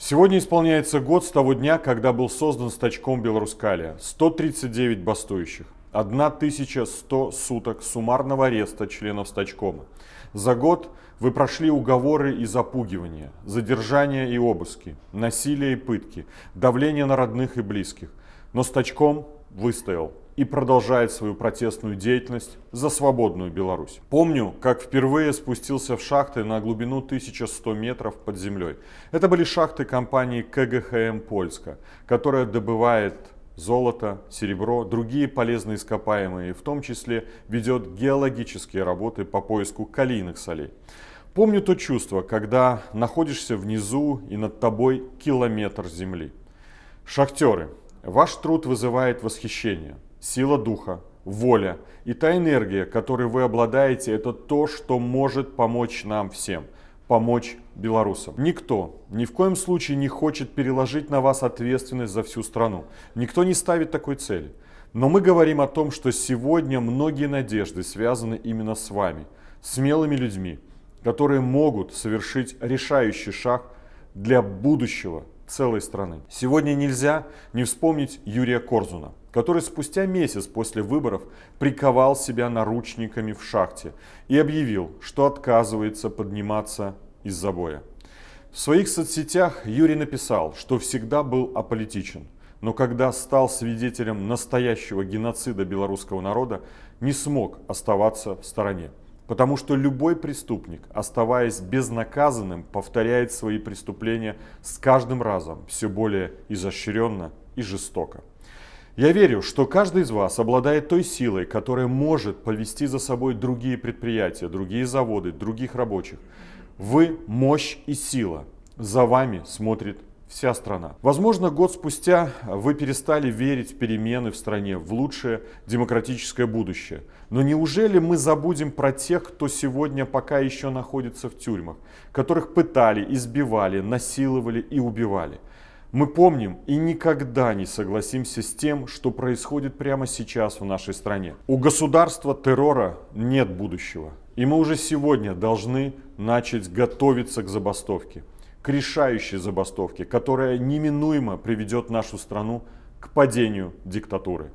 Сегодня исполняется год с того дня, когда был создан Стачком Беларускалия. 139 бастующих, 1100 суток суммарного ареста членов Стачкома. За год вы прошли уговоры и запугивания, задержания и обыски, насилие и пытки, давление на родных и близких. Но Стачком выстоял и продолжает свою протестную деятельность за свободную Беларусь. Помню, как впервые спустился в шахты на глубину 1100 метров под землей. Это были шахты компании КГХМ Польска, которая добывает золото, серебро, другие полезные ископаемые, и в том числе ведет геологические работы по поиску калийных солей. Помню то чувство, когда находишься внизу и над тобой километр земли. Шахтеры, ваш труд вызывает восхищение. Сила духа, воля и та энергия, которой вы обладаете, это то, что может помочь нам всем, помочь белорусам. Никто ни в коем случае не хочет переложить на вас ответственность за всю страну. Никто не ставит такой цели. Но мы говорим о том, что сегодня многие надежды связаны именно с вами, смелыми людьми, которые могут совершить решающий шаг для будущего целой страны. Сегодня нельзя не вспомнить Юрия Корзуна, который спустя месяц после выборов приковал себя наручниками в шахте и объявил, что отказывается подниматься из забоя. В своих соцсетях Юрий написал, что всегда был аполитичен, но когда стал свидетелем настоящего геноцида белорусского народа, не смог оставаться в стороне. Потому что любой преступник, оставаясь безнаказанным, повторяет свои преступления с каждым разом все более изощренно и жестоко. Я верю, что каждый из вас обладает той силой, которая может повести за собой другие предприятия, другие заводы, других рабочих. Вы – мощь и сила. За вами смотрит вся страна. Возможно, год спустя вы перестали верить в перемены в стране, в лучшее демократическое будущее. Но неужели мы забудем про тех, кто сегодня пока еще находится в тюрьмах, которых пытали, избивали, насиловали и убивали? Мы помним и никогда не согласимся с тем, что происходит прямо сейчас в нашей стране. У государства террора нет будущего. И мы уже сегодня должны начать готовиться к забастовке. К решающей забастовке, которая неминуемо приведет нашу страну к падению диктатуры.